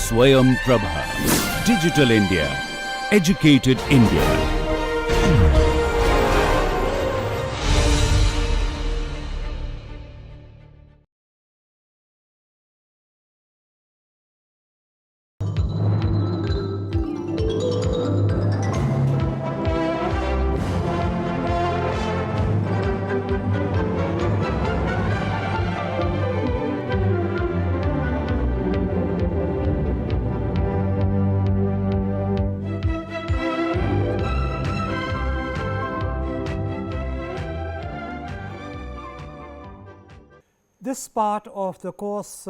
Swayam Prabha. Digital India. Educated India. This part of the course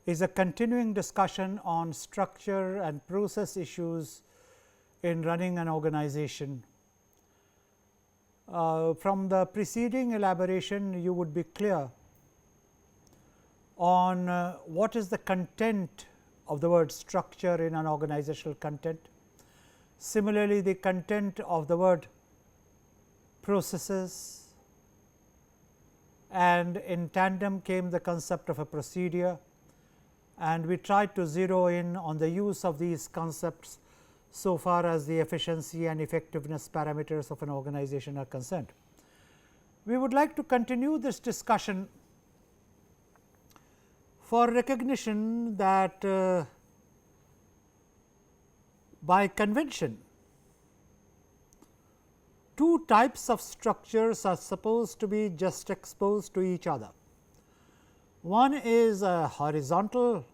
is a continuing discussion on structure and process issues in running an organization. From the preceding elaboration, you would be clear on what is the content of the word structure in an organizational content. Similarly, the content of the word processes, and in tandem came the concept of a procedure, and we tried to zero in on the use of these concepts so far as the efficiency and effectiveness parameters of an organization are concerned. We would like to continue this discussion for recognition that by convention, two types of structures are supposed to be just exposed to each other. One is a horizontal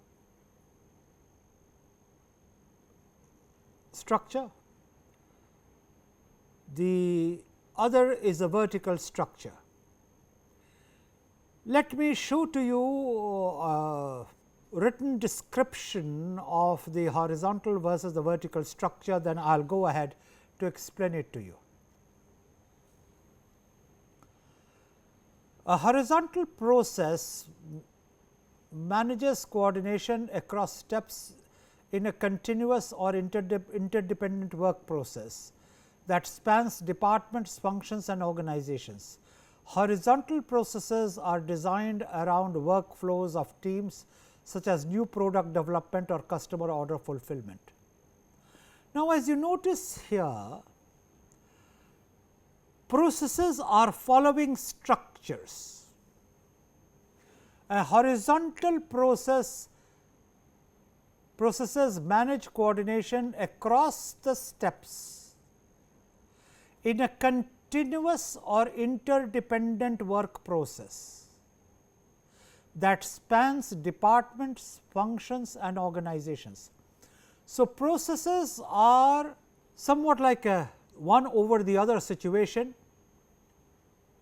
structure, the other is a vertical structure. Let me show to you a written description of the horizontal versus the vertical structure, then I will go ahead to explain it to you. A horizontal process manages coordination across steps in a continuous or interdependent work process that spans departments, functions and organizations. Horizontal processes are designed around workflows of teams such as new product development or customer order fulfillment. Now, as you notice here, processes are following structures. A horizontal processes manage coordination across the steps in a continuous or interdependent work process that spans departments, functions and organizations. So, processes are somewhat like a one over the other situation,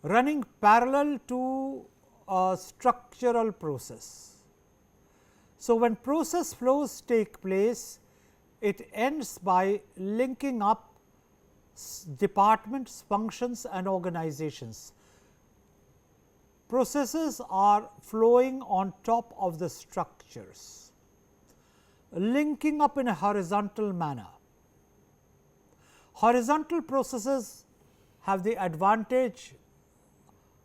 running parallel to a structural process. So, when process flows take place, it ends by linking up departments, functions and organizations. Processes are flowing on top of the structures, linking up in a horizontal manner. Horizontal processes have the advantage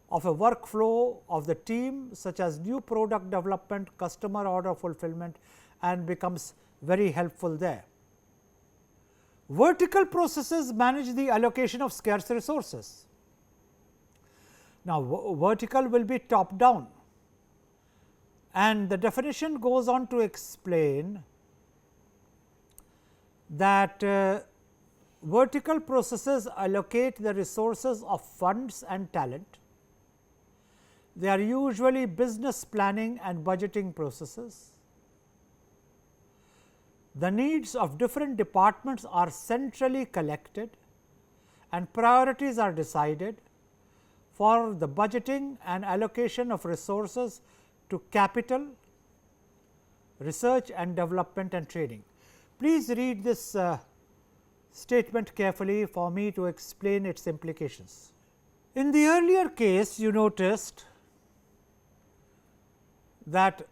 of a workflow of the team such as new product development, customer order fulfillment and becomes very helpful there. Vertical processes manage the allocation of scarce resources. Now, vertical will be top down, and the definition goes on to explain that vertical processes allocate the resources of funds and talent. They are usually business planning and budgeting processes. The needs of different departments are centrally collected and priorities are decided for the budgeting and allocation of resources to capital, research and development and training. Please read this statement carefully for me to explain its implications. In the earlier case, you noticed that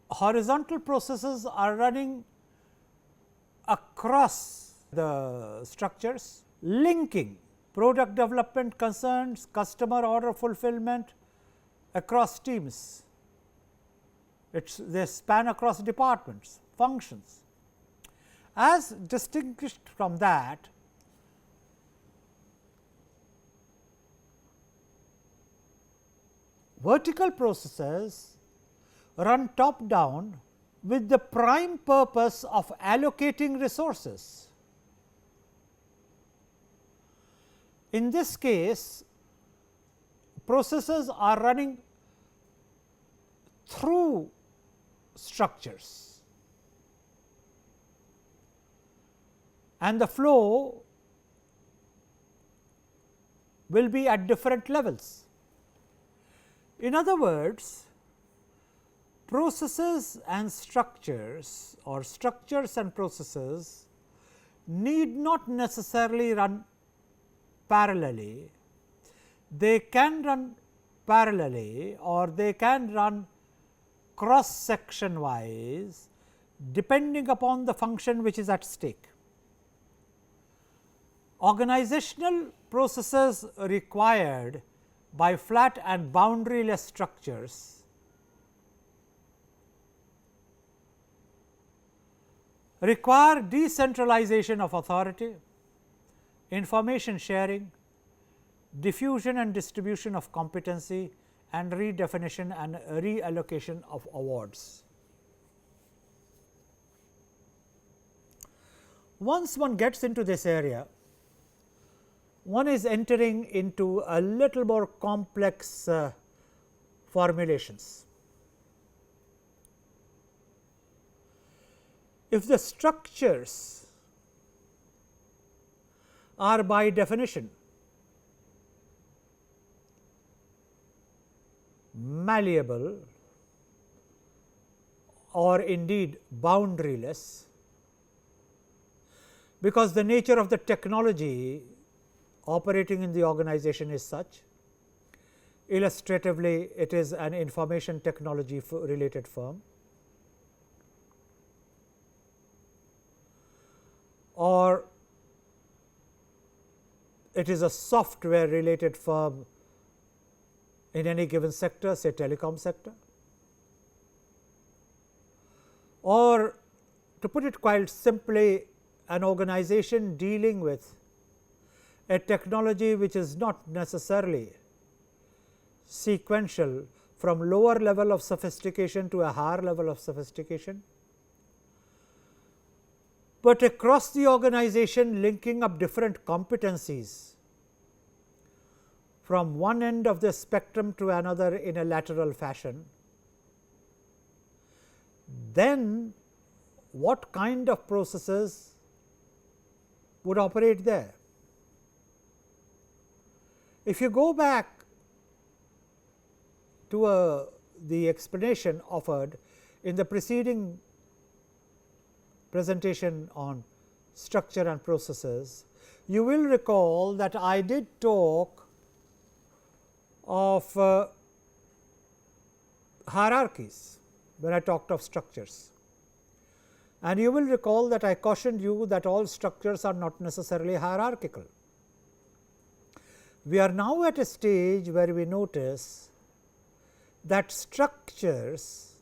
horizontal processes are running across the structures, linking product development concerns, customer order fulfillment across teams. they span across departments, functions. As distinguished from that, vertical processes run top down with the prime purpose of allocating resources. In this case, processes are running through structures, and the flow will be at different levels. In other words, processes and structures, or structures and processes, need not necessarily run parallelly. They can run parallelly, or they can run cross section wise, depending upon the function which is at stake. Organizational processes required by flat and boundaryless structures require decentralization of authority, information sharing, diffusion and distribution of competency, and redefinition and reallocation of awards. Once one gets into this area, one is entering into a little more complex formulations. If the structures are by definition malleable or indeed boundaryless, because the nature of the technology operating in the organization is such. Illustratively, it is an information technology related firm, or it is a software related firm in any given sector, say telecom sector, or to put it quite simply, an organization dealing with a technology which is not necessarily sequential from lower level of sophistication to a higher level of sophistication, but across the organization linking up different competencies from one end of the spectrum to another in a lateral fashion, then what kind of processes would operate there? If you go back to the explanation offered in the preceding presentation on structure and processes, you will recall that I did talk of hierarchies when I talked of structures, and you will recall that I cautioned you that all structures are not necessarily hierarchical. We are now at a stage where we notice that structures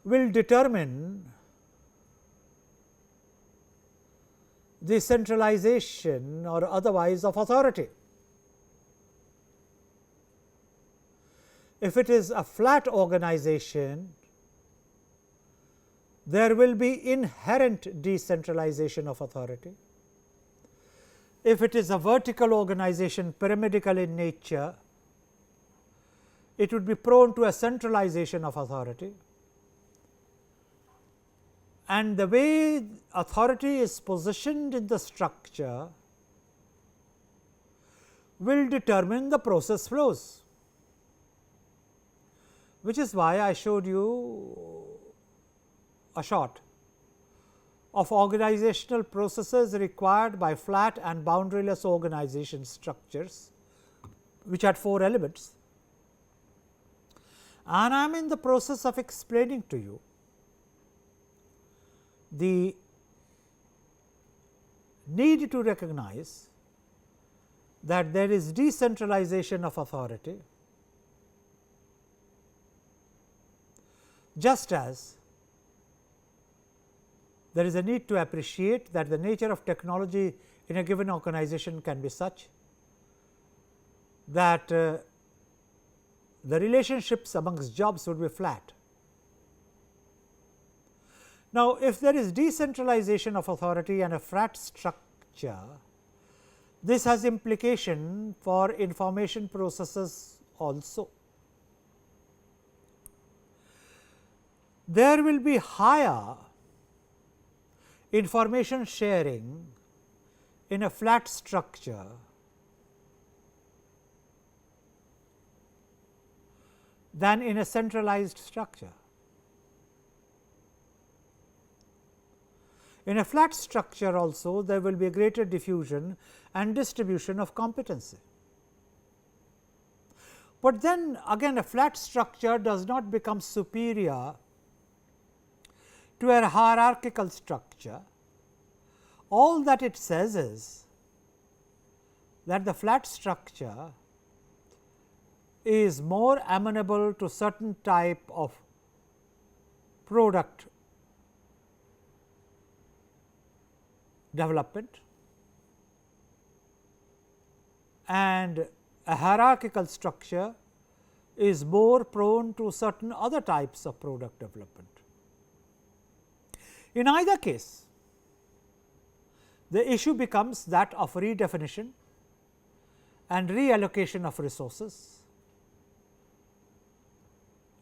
will determine the centralization or otherwise of authority. If it is a flat organization, there will be inherent decentralization of authority. If it is a vertical organization, pyramidal in nature, it would be prone to a centralization of authority. And the way authority is positioned in the structure will determine the process flows, which is why I showed you a shot of organizational processes required by flat and boundaryless organization structures, which had 4 elements. And I am in the process of explaining to you the need to recognize that there is decentralization of authority just as there is a need to appreciate that the nature of technology in a given organization can be such that the relationships amongst jobs would be flat. Now, if there is decentralization of authority and a flat structure, this has implication for information processes also. There will be higher information sharing in a flat structure than in a centralized structure. In a flat structure also, there will be a greater diffusion and distribution of competency. But then again, a flat structure does not become superior to a hierarchical structure. All that it says is that the flat structure is more amenable to certain type of product development, and a hierarchical structure is more prone to certain other types of product development. In either case, the issue becomes that of redefinition and reallocation of resources,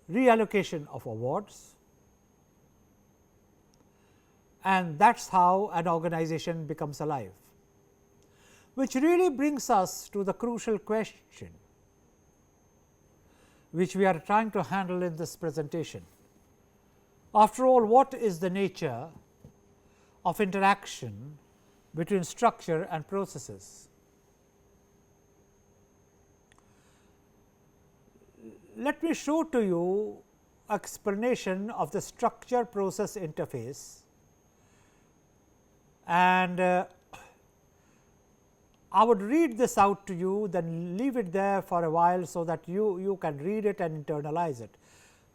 reallocation of awards, and that is how an organization becomes alive. Which really brings us to the crucial question which we are trying to handle in this presentation. After all, what is the nature of interaction between structure and processes? Let me show to you explanation of the structure process interface, and I would read this out to you, then leave it there for a while, so that you can read it and internalize it.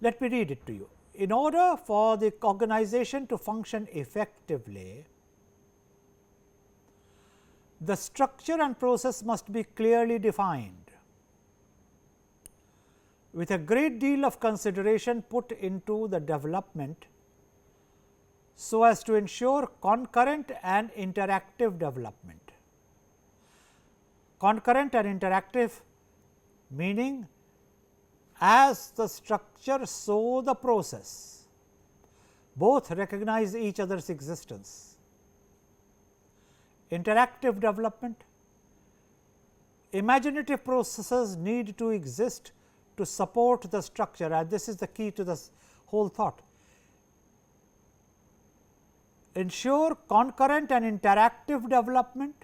Let me read it to you. In order for the organization to function effectively, the structure and process must be clearly defined, with a great deal of consideration put into the development, so as to ensure concurrent and interactive development. Concurrent and interactive meaning as the structure, so the process both recognize each other's existence. Interactive development, imaginative processes need to exist to support the structure, and this is the key to this whole thought. Ensure concurrent and interactive development.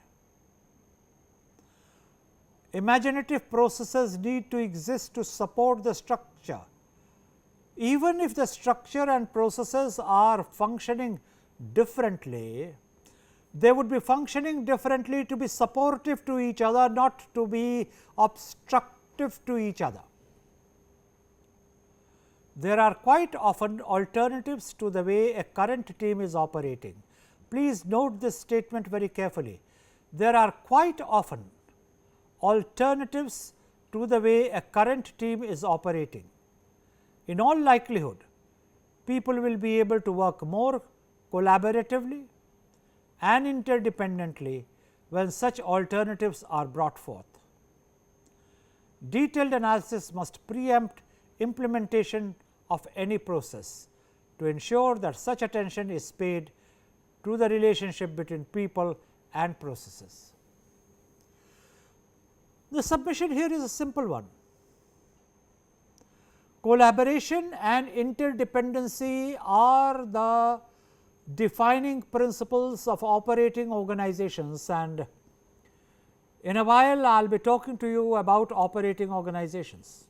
Imaginative processes need to exist to support the structure. Even if the structure and processes are functioning differently, they would be functioning differently to be supportive to each other, not to be obstructive to each other. There are quite often alternatives to the way a current team is operating. Please note this statement very carefully. There are quite often alternatives to the way a current team is operating. In all likelihood, people will be able to work more collaboratively and interdependently when such alternatives are brought forth. Detailed analysis must preempt implementation of any process to ensure that such attention is paid to the relationship between people and processes. The submission here is a simple one. Collaboration and interdependency are the defining principles of operating organizations, and in a while I will be talking to you about operating organizations.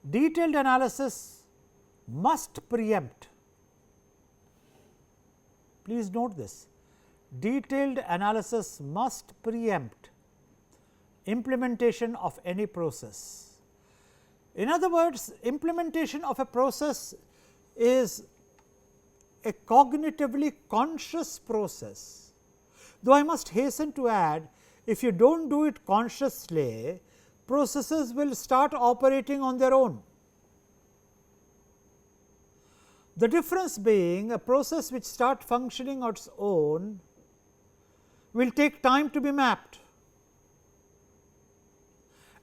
Detailed analysis must preempt, please note this, detailed analysis must preempt implementation of any process. In other words, implementation of a process is a cognitively conscious process, though I must hasten to add, if you do not do it consciously, processes will start operating on their own. The difference being a process which starts functioning on its own will take time to be mapped,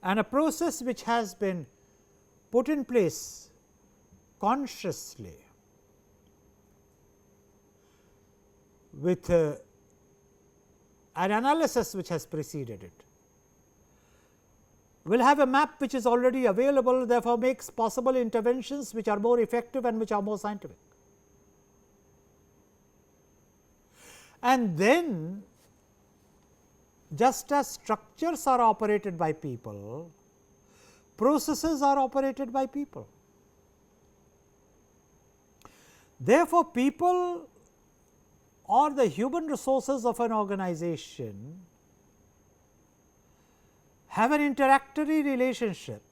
and a process which has been put in place consciously with an analysis which has preceded it will have a map which is already available, therefore, makes possible interventions which are more effective and which are more scientific. And then, just as structures are operated by people, processes are operated by people. Therefore, people or the human resources of an organization have an interactory relationship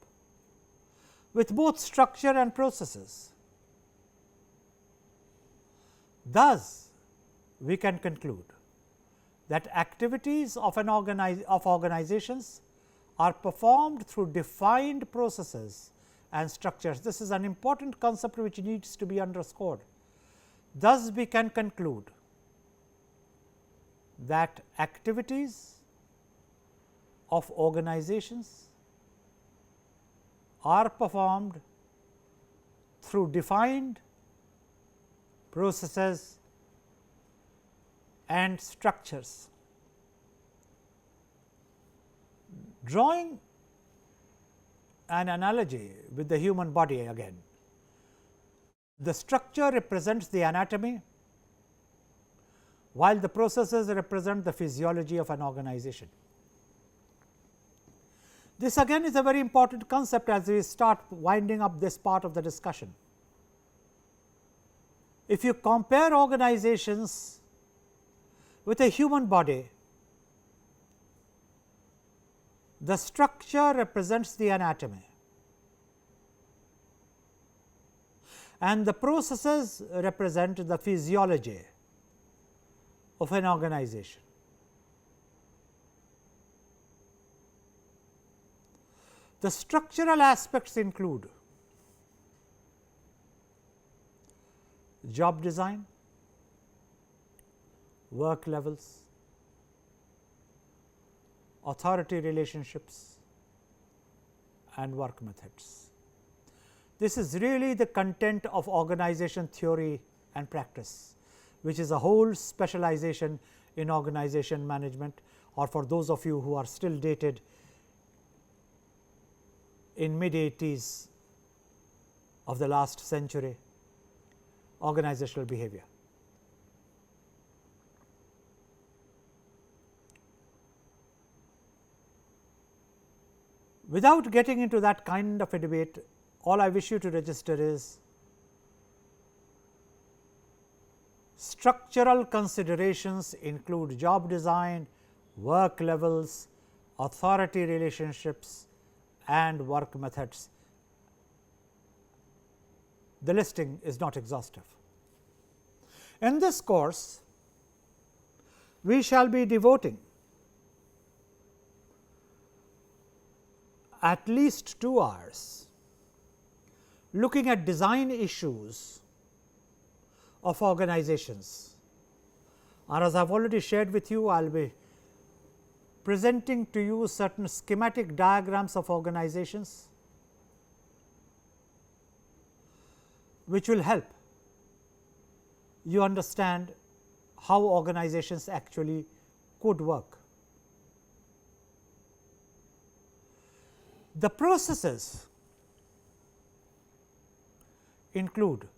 with both structure and processes. Thus, we can conclude that activities of organizations are performed through defined processes and structures. This is an important concept which needs to be underscored. Thus, we can conclude that activities of organizations are performed through defined processes and structures. Drawing an analogy with the human body again, the structure represents the anatomy, while the processes represent the physiology of an organization. This again is a very important concept as we start winding up this part of the discussion. If you compare organizations with a human body, the structure represents the anatomy and the processes represent the physiology of an organization. The structural aspects include job design, work levels, authority relationships and work methods. This is really the content of organization theory and practice, which is a whole specialization in organization management, or for those of you who are still dated in mid-80s of the last century, organizational behavior. Without getting into that kind of a debate, all I wish you to register is structural considerations include job design, work levels, authority relationships and work methods. The listing is not exhaustive. In this course, we shall be devoting at least 2 hours looking at design issues of organizations. And as I have already shared with you, I will be presenting to you certain schematic diagrams of organizations, which will help you understand how organizations actually could work. The processes include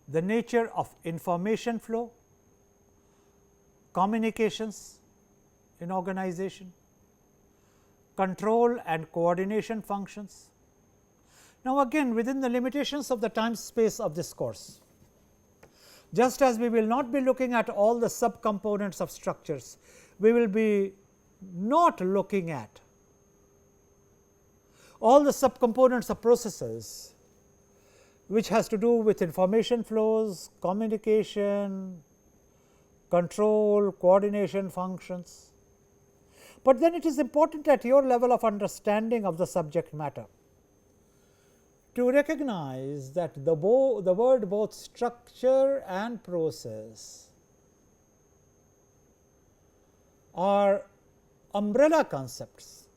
the nature of information flow, communications in organization, control and coordination functions. Now, again within the limitations of the time space of this course, just as we will not be looking at all the subcomponents of structures, we will be not looking at all the subcomponents of processes which has to do with information flows, communication, control, coordination functions. But then it is important at your level of understanding of the subject matter to recognize that the word both structure and process are umbrella concepts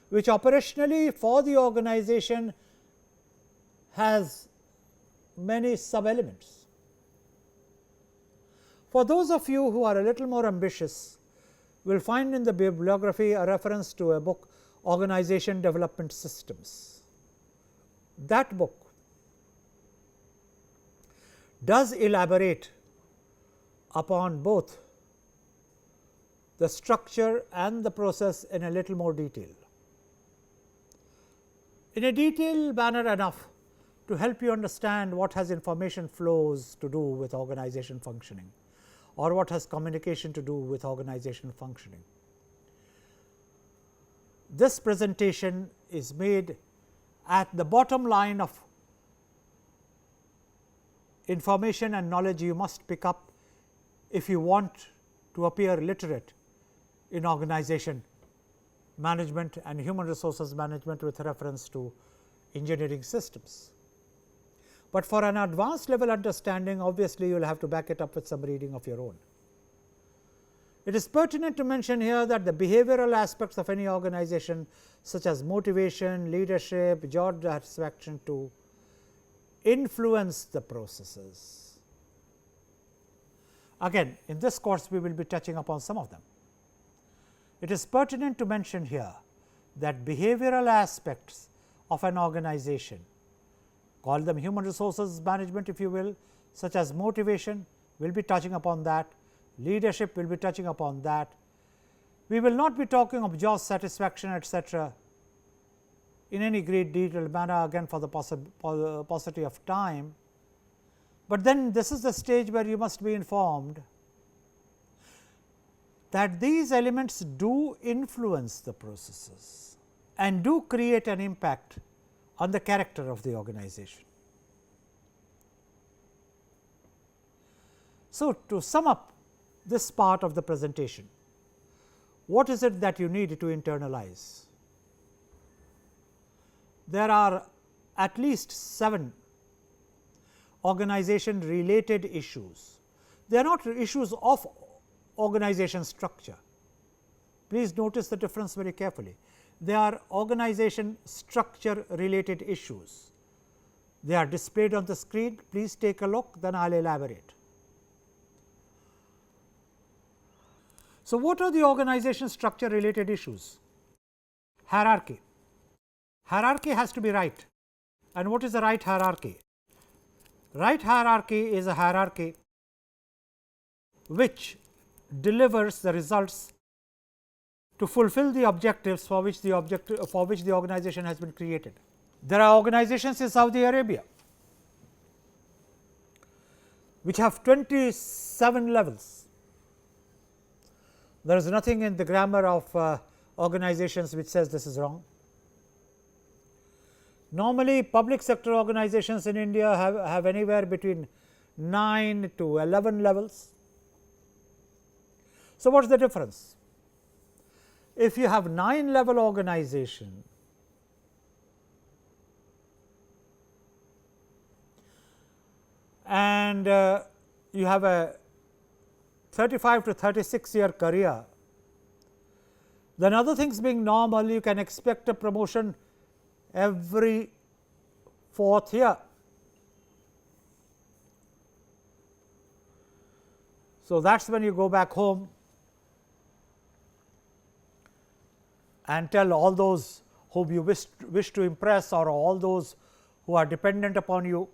which operationally for the organization has many sub-elements. For those of you who are a little more ambitious, will find in the bibliography a reference to a book, Organization Development Systems. That book does elaborate upon both the structure and the process in a little more detail. In a detailed manner enough to help you understand what has information flows to do with organization functioning, or what has communication to do with organization functioning. This presentation is made at the bottom line of information and knowledge you must pick up if you want to appear literate in organization management and human resources management with reference to engineering systems. But for an advanced level understanding, obviously you will have to back it up with some reading of your own. It is pertinent to mention here that the behavioral aspects of any organization such as motivation, leadership, job satisfaction to influence the processes. Again, in this course we will be touching upon some of them. It is pertinent to mention here that behavioral aspects of an organization, call them human resources management if you will, such as motivation, will be touching upon that, leadership will be touching upon that. We will not be talking of job satisfaction etc. in any great detailed manner, again for the paucity of time, but then this is the stage where you must be informed that these elements do influence the processes and do create an impact on the character of the organization. So, to sum up this part of the presentation, what is it that you need to internalize? There are at least 7 organization related issues. They are not issues of organization structure. Please notice the difference very carefully. They are organization structure related issues. They are displayed on the screen. Please take a look, then I will elaborate. So, what are the organization structure related issues? Hierarchy. Hierarchy has to be right. And what is the right hierarchy? Right hierarchy is a hierarchy which delivers the results to fulfill the objectives for which the organization has been created. There are organizations in Saudi Arabia which have 27 levels. There is nothing in the grammar of organizations which says this is wrong. Normally, public sector organizations in India have anywhere between 9 to 11 levels. So, what is the difference? If you have 9 level organization, and you have a 35 to 36 year career, then other things being normal, you can expect a promotion every 4th year. So, that is when you go back home and tell all those whom you wish to impress, or all those who are dependent upon you,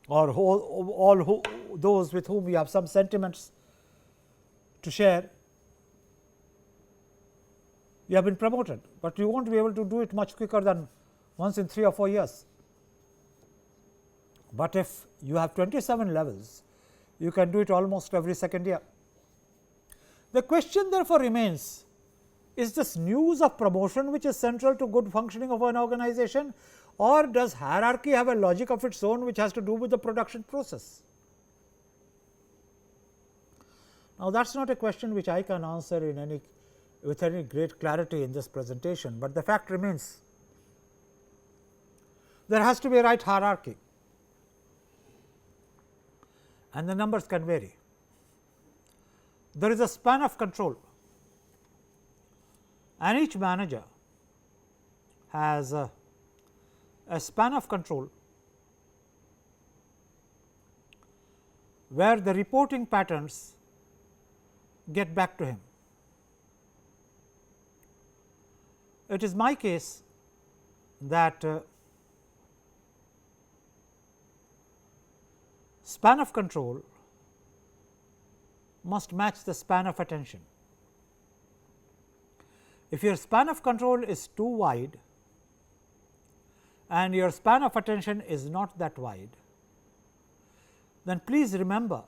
or those with whom you have some sentiments to share, you have been promoted, but you won't be able to do it much quicker than once in 3 or 4 years. But if you have 27 levels, you can do it almost every 2nd year. The question therefore remains Is this news of promotion which is central to good functioning of an organization, or does hierarchy have a logic of its own which has to do with the production process? Now, that is not a question which I can answer with any great clarity in this presentation, but the fact remains there has to be a right hierarchy and the numbers can vary. There is a span of control and each manager has a span of control where the reporting patterns get back to him. It is my case that span of control must match the span of attention. If your span of control is too wide and your span of attention is not that wide, then please remember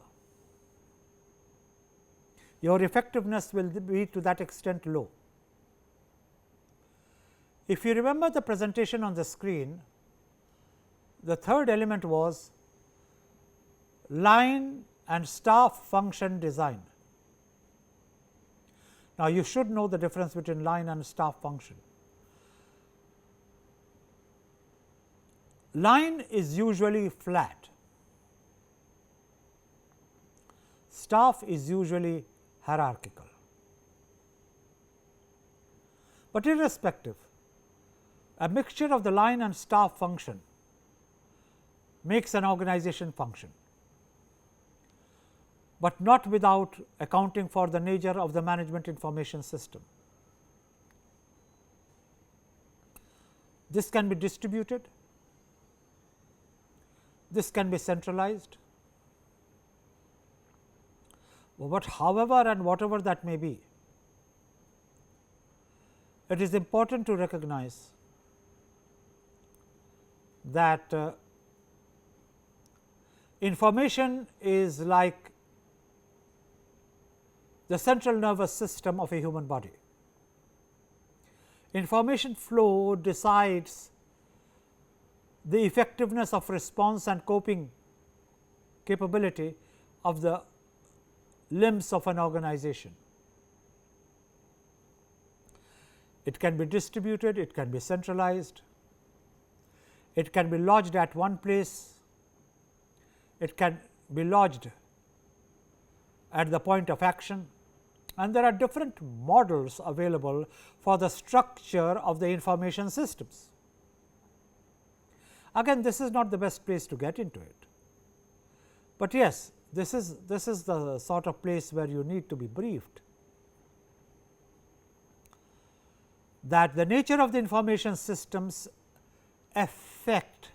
your effectiveness will be to that extent low. If you remember the presentation on the screen, the third element was line and staff function design. Now, you should know the difference between line and staff function. Line is usually flat, staff is usually hierarchical, but irrespective, a mixture of the line and staff function makes an organization function, but not without accounting for the nature of the management information system. This can be distributed, this can be centralized, but however and whatever that may be, it is important to recognize that information is like the central nervous system of a human body. Information flow decides the effectiveness of response and coping capability of the limbs of an organization. It can be distributed, it can be centralized, it can be lodged at one place, it can be lodged at the point of action, and there are different models available for the structure of the information systems. Again, this is not the best place to get into it, but yes, this is the sort of place where you need to be briefed that the nature of the information systems affect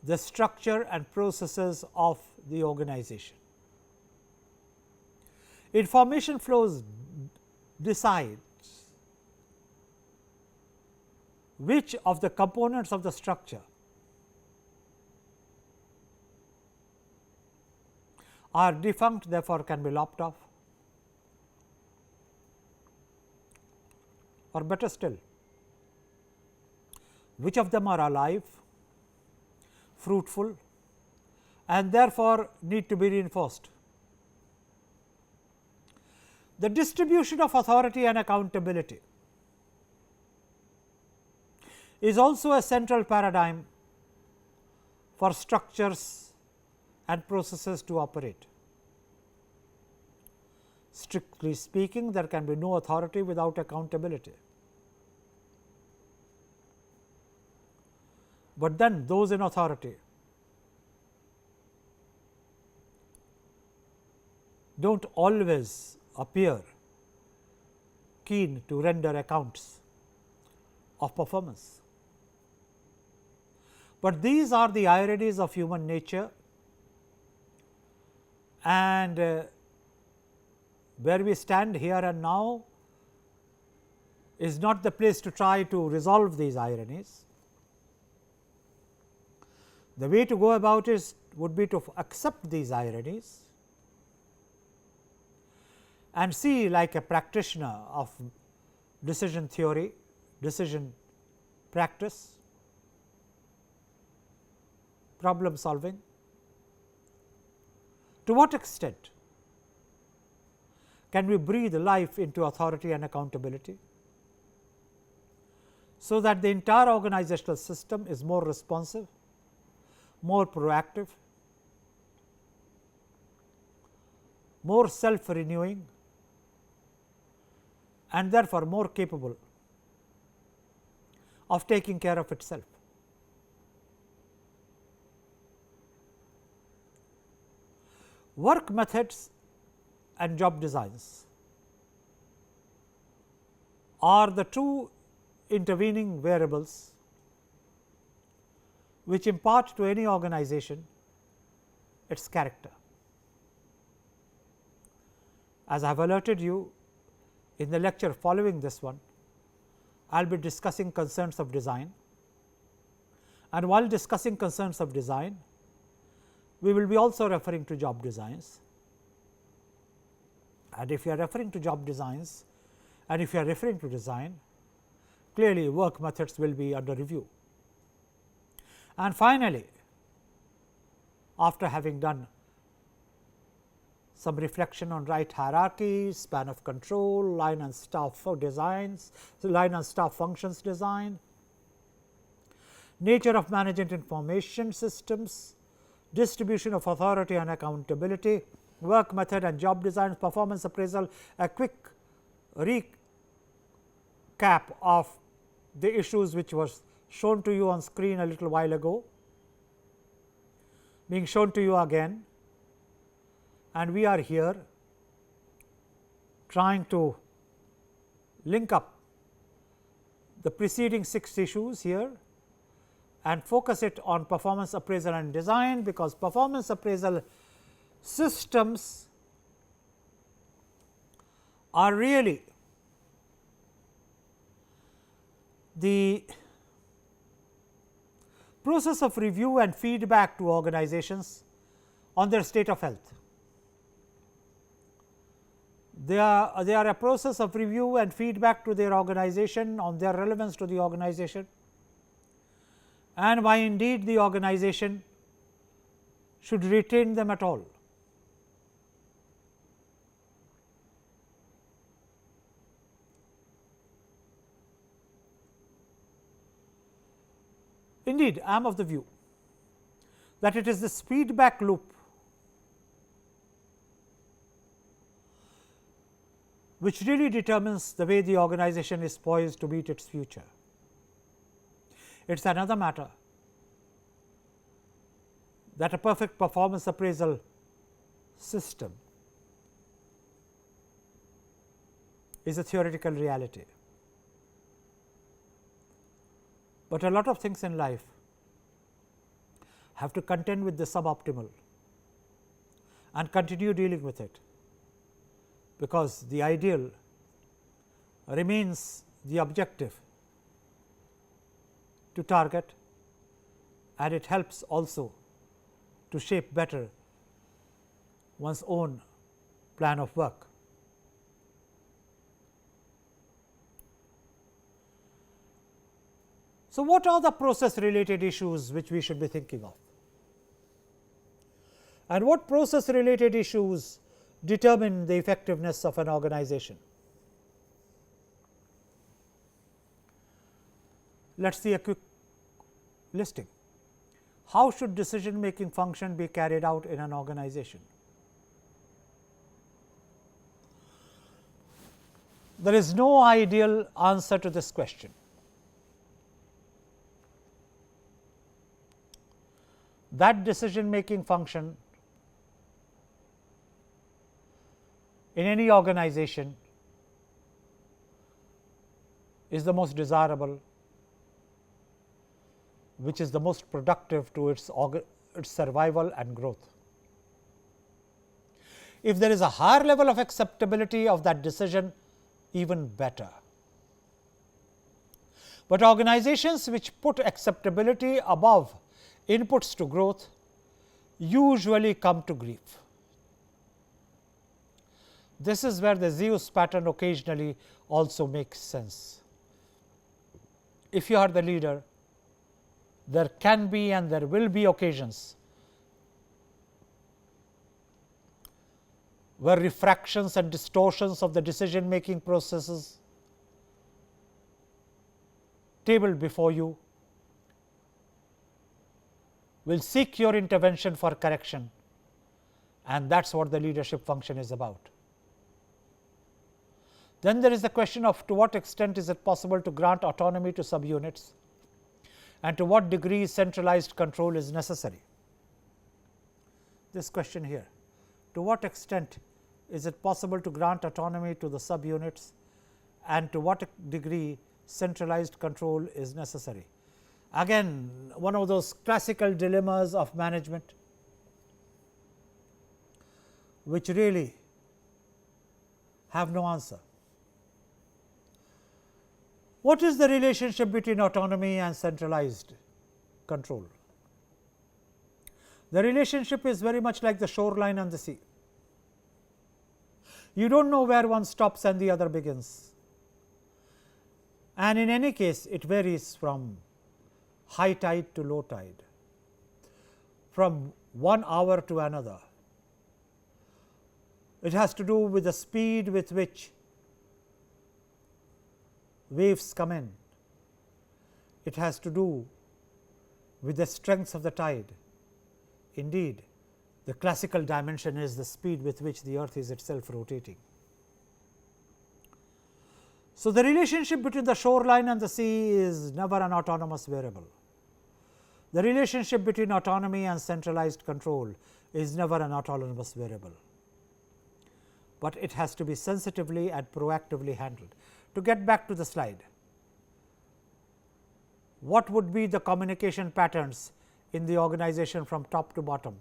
the structure and processes of the organization. Information flows decides which of the components of the structure are defunct, therefore, can be lopped off, or better still, which of them are alive, fruitful, and therefore, need to be reinforced. The distribution of authority and accountability is also a central paradigm for structures and processes to operate. Strictly speaking, there can be no authority without accountability, but then those in authority do not always appear keen to render accounts of performance. But these are the ironies of human nature, and where we stand here and now is not the place to try to resolve these ironies. The way to go about it would be to accept these ironies and see, like a practitioner of decision theory, decision practice, problem solving? To what extent can we breathe life into authority and accountability, so that the entire organizational system is more responsive, more proactive, more self-renewing, and therefore more capable of taking care of itself? Work methods and job designs are the two intervening variables which impart to any organization its character. As I have alerted you in the lecture following this one, I will be discussing concerns of design, and while discussing concerns of design, we will be also referring to job designs. And if you are referring to job designs and if you are referring to design, clearly work methods will be under review. And finally, after having done some reflection on right hierarchy, span of control, line and staff designs, line and staff functions design, nature of management information systems, distribution of authority and accountability, work method and job design, performance appraisal, a quick recap of the issues which was shown to you on screen a little while ago, being shown to you again, and we are here trying to link up the preceding 6 issues here and focus it on performance appraisal and design, because performance appraisal systems are really the process of review and feedback to organizations on their state of health. They are a process of review and feedback to their organization on their relevance to the organization, and why indeed the organization should retain them at all. Indeed, I am of the view that it is this feedback loop which really determines the way the organization is poised to meet its future. It is another matter that a perfect performance appraisal system is a theoretical reality, but a lot of things in life have to contend with the suboptimal and continue dealing with it, because the ideal remains the objective to target, and it helps also to shape better one's own plan of work. So, what are the process related issues which we should be thinking of, and what process related issues determine the effectiveness of an organization? Let us see a quick listing. How should decision making function be carried out in an organization? There is no ideal answer to this question. That decision making function in any organization is the most desirable, which is the most productive to its survival and growth. If there is a higher level of acceptability of that decision, even better. But organizations which put acceptability above inputs to growth usually come to grief. This is where the Zeus pattern occasionally also makes sense. If you are the leader, there can be and there will be occasions where refractions and distortions of the decision making processes tabled before you will seek your intervention for correction, and that is what the leadership function is about. Then there is the question of to what extent is it possible to grant autonomy to subunits and to what degree centralized control is necessary. This question here, to what extent is it possible to grant autonomy to the subunits and to what degree centralized control is necessary. Again, one of those classical dilemmas of management, which really have no answer. What is the relationship between autonomy and centralized control? The relationship is very much like the shoreline and the sea. You do not know where one stops and the other begins, and in any case it varies from high tide to low tide, from 1 hour to another. It has to do with the speed with which waves come in. It has to do with the strength of the tide. Indeed, the classical dimension is the speed with which the earth is itself rotating. So, the relationship between the shoreline and the sea is never an autonomous variable. The relationship between autonomy and centralized control is never an autonomous variable, but it has to be sensitively and proactively handled. To get back to the slide, what would be the communication patterns in the organization from top to bottom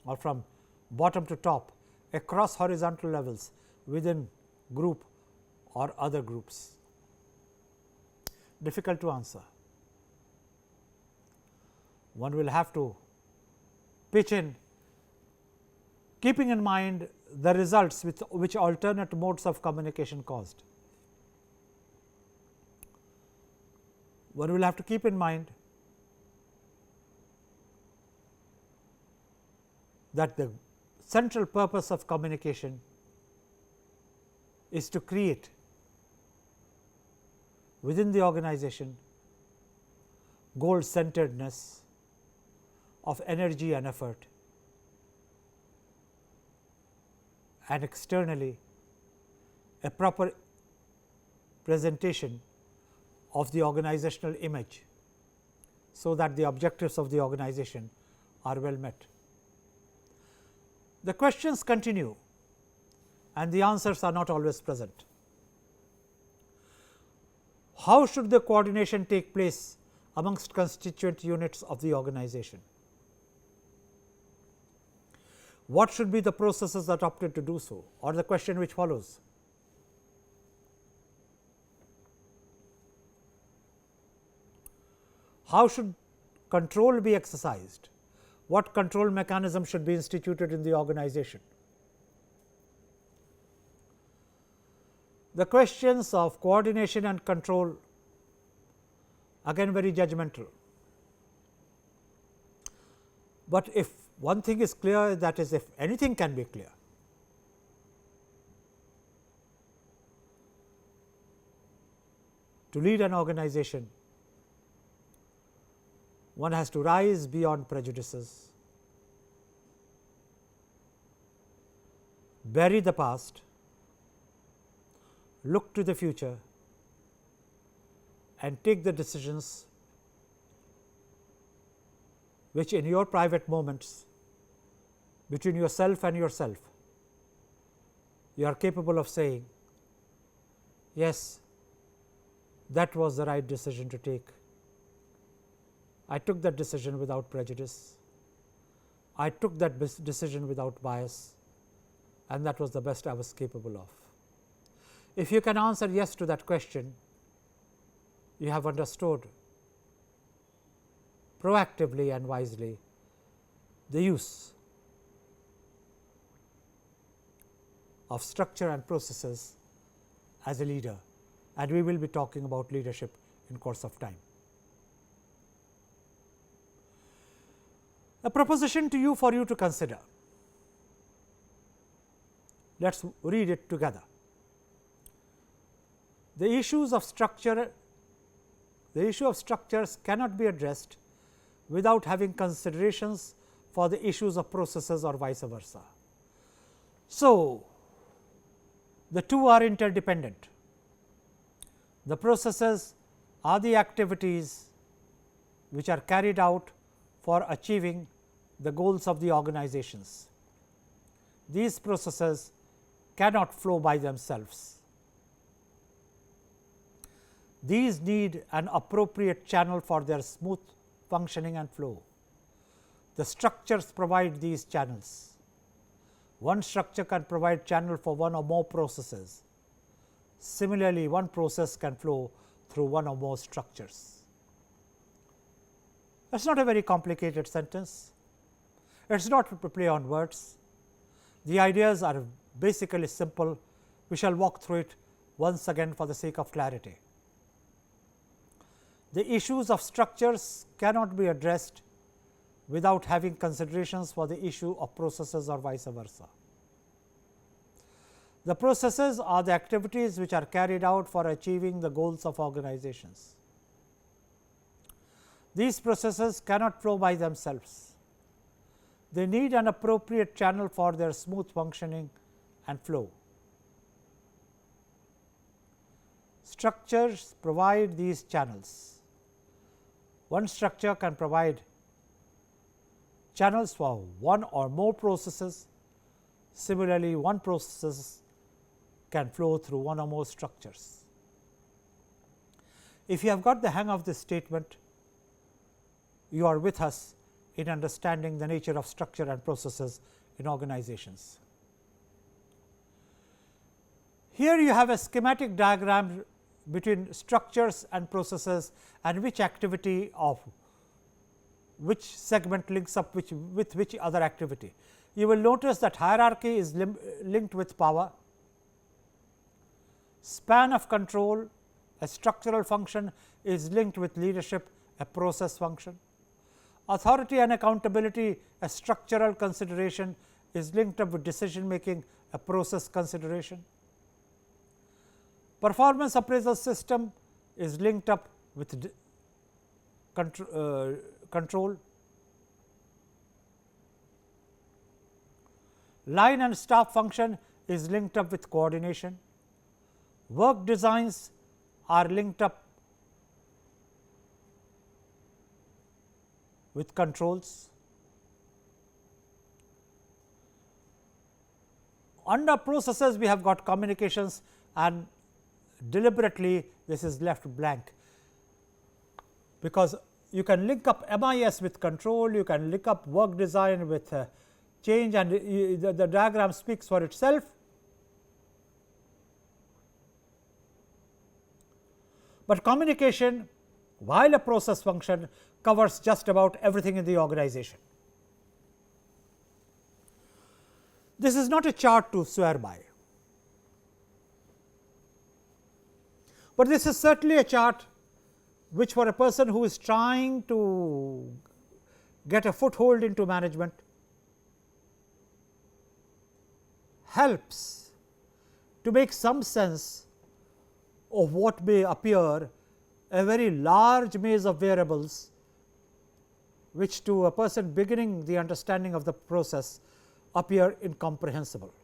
or from bottom to top across horizontal levels within group or other groups? Difficult to answer. One will have to pitch in, keeping in mind the results which alternate modes of communication caused. One will have to keep in mind that the central purpose of communication is to create within the organization goal centeredness of energy and effort, and externally a proper presentation of the organizational image, so that the objectives of the organization are well met. The questions continue and the answers are not always present. How should the coordination take place amongst constituent units of the organization? What should be the processes adopted to do so, or the question which follows? How should control be exercised? What control mechanism should be instituted in the organization? The questions of coordination and control, again very judgmental, but if one thing is clear, that is, if anything can be clear, to lead an organization, one has to rise beyond prejudices, bury the past, look to the future, and take the decisions which in your private moments between yourself and yourself, you are capable of saying, yes, that was the right decision to take. I took that decision without prejudice. I took that decision without bias, and that was the best I was capable of. If you can answer yes to that question, you have understood proactively and wisely the use of structure and processes as a leader, and we will be talking about leadership in course of time. A proposition to you for you to consider. Let us read it together. The issue of structures cannot be addressed without having considerations for the issues of processes or vice versa. So, the two are interdependent. The processes are the activities which are carried out for achieving the goals of the organizations. These processes cannot flow by themselves. These need an appropriate channel for their smooth functioning and flow. The structures provide these channels. One structure can provide channel for one or more processes. Similarly, one process can flow through one or more structures. That is not a very complicated sentence. It is not a play on words. The ideas are basically simple. We shall walk through it once again for the sake of clarity. The issues of structures cannot be addressed without having considerations for the issue of processes or vice versa. The processes are the activities which are carried out for achieving the goals of organizations. These processes cannot flow by themselves. They need an appropriate channel for their smooth functioning and flow. Structures provide these channels. One structure can provide channels for one or more processes. Similarly, one process can flow through one or more structures. If you have got the hang of this statement, you are with us in understanding the nature of structure and processes in organizations. Here you have a schematic diagram between structures and processes and which activity of which segment links up with which other activity. You will notice that hierarchy is linked with power, span of control, a structural function is linked with leadership, a process function. Authority and accountability, a structural consideration, is linked up with decision making, a process consideration. Performance appraisal system is linked up with control. Line and staff function is linked up with coordination. Work designs are linked up with controls. Under processes, we have got communications, and deliberately this is left blank, because you can link up MIS with control, you can link up work design with change, and the diagram speaks for itself. But communication, while a process function, covers just about everything in the organization. This is not a chart to swear by, but this is certainly a chart which, for a person who is trying to get a foothold into management, helps to make some sense of what may appear a very large maze of variables, which to a person beginning the understanding of the process appear incomprehensible.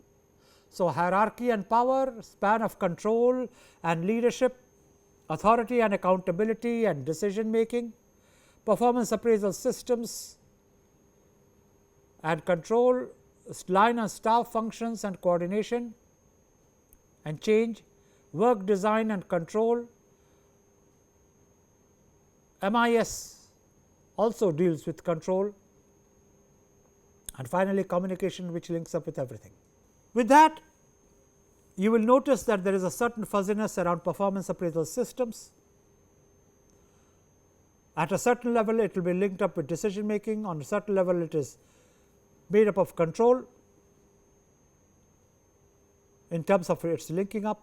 So, hierarchy and power, span of control and leadership, authority and accountability and decision making, performance appraisal systems and control, line and staff functions and coordination and change, work design and control. MIS also deals with control, and finally, communication, which links up with everything. With that, you will notice that there is a certain fuzziness around performance appraisal systems. At a certain level, it will be linked up with decision making. On a certain level, it is made up of control. in terms of its linking up.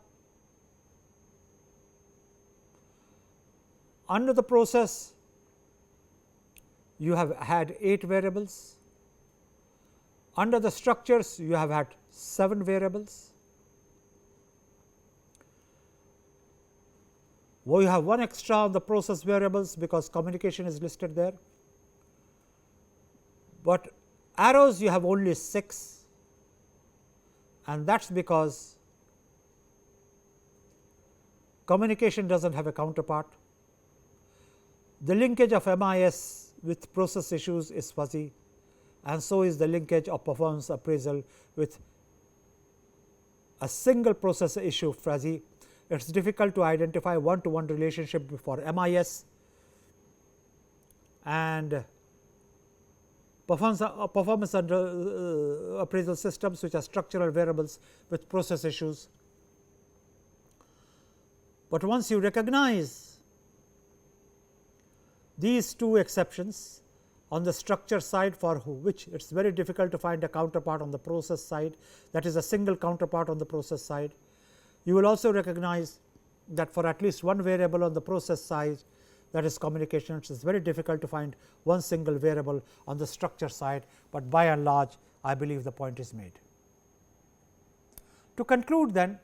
Under the process, you have had 8 variables. Under the structures, you have had 7 variables. We have 1 extra on the process variables because communication is listed there, but arrows you have only 6, and that is because communication does not have a counterpart. The linkage of MIS with process issues is fuzzy, and so is the linkage of performance appraisal with a single process issue fuzzy. It is difficult to identify one-to-one relationship for MIS and performance under appraisal systems, which are structural variables with process issues. But once you recognize these 2 exceptions on the structure side, for which it is very difficult to find a counterpart on the process side, that is a single counterpart on the process side. You will also recognize that for at least one variable on the process side, that is communication, it is very difficult to find one single variable on the structure side, but by and large I believe the point is made. To conclude then,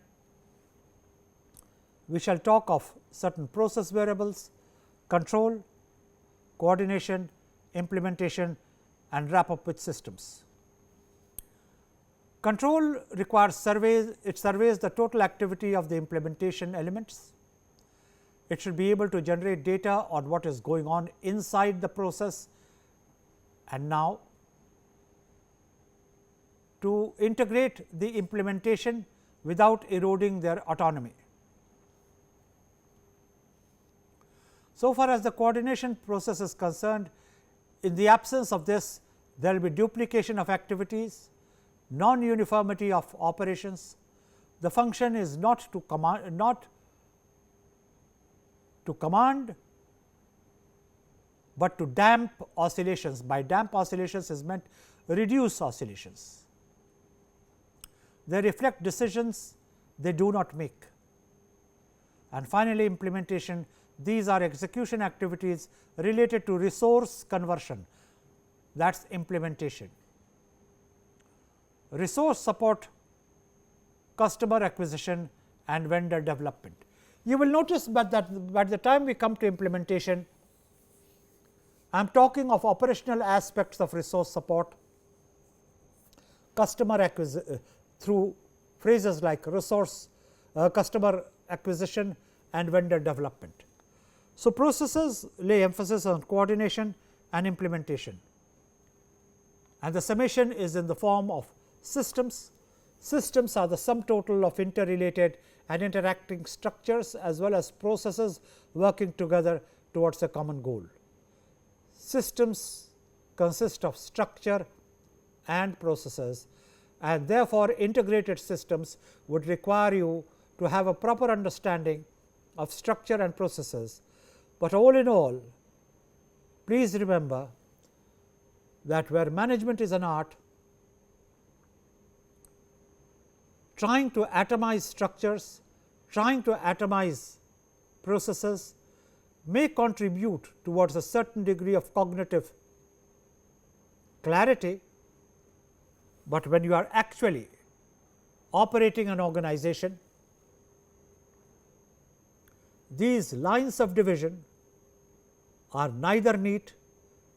we shall talk of certain process variables, control, coordination, implementation, and wrap up with systems. Control requires surveys, it surveys the total activity of the implementation elements. It should be able to generate data on what is going on inside the process, and now to integrate the implementation without eroding their autonomy. So far as the coordination process is concerned, in the absence of this, there will be duplication of activities, non-uniformity of operations. The function is not to command, but to damp oscillations. By damp oscillations is meant reduce oscillations. They reflect decisions they do not make. And finally, implementation. These are execution activities related to resource conversion, that is implementation. Resource support, customer acquisition, and vendor development. You will notice that by the time we come to implementation, I am talking of operational aspects of resource support, customer acquisition through phrases like resource, customer acquisition, and vendor development. So, processes lay emphasis on coordination and implementation, and the summation is in the form of systems. Systems are the sum total of interrelated and interacting structures as well as processes working together towards a common goal. Systems consist of structure and processes, and therefore, integrated systems would require you to have a proper understanding of structure and processes. But all in all, please remember that where management is an art, trying to atomize structures, trying to atomize processes may contribute towards a certain degree of cognitive clarity, but when you are actually operating an organization, these lines of division are neither neat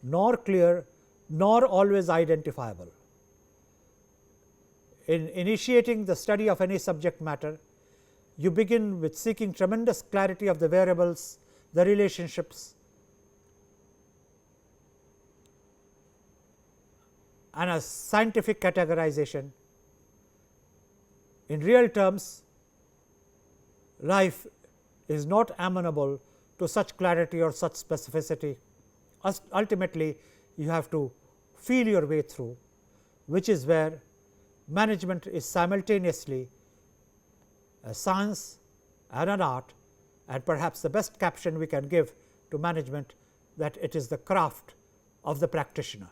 nor clear nor always identifiable. In initiating the study of any subject matter, you begin with seeking tremendous clarity of the variables, the relationships, and a scientific categorization. In real terms, life is not amenable to such clarity or such specificity. Ultimately, you have to feel your way through, which is where management is simultaneously a science and an art, and perhaps the best caption we can give to management, that it is the craft of the practitioner.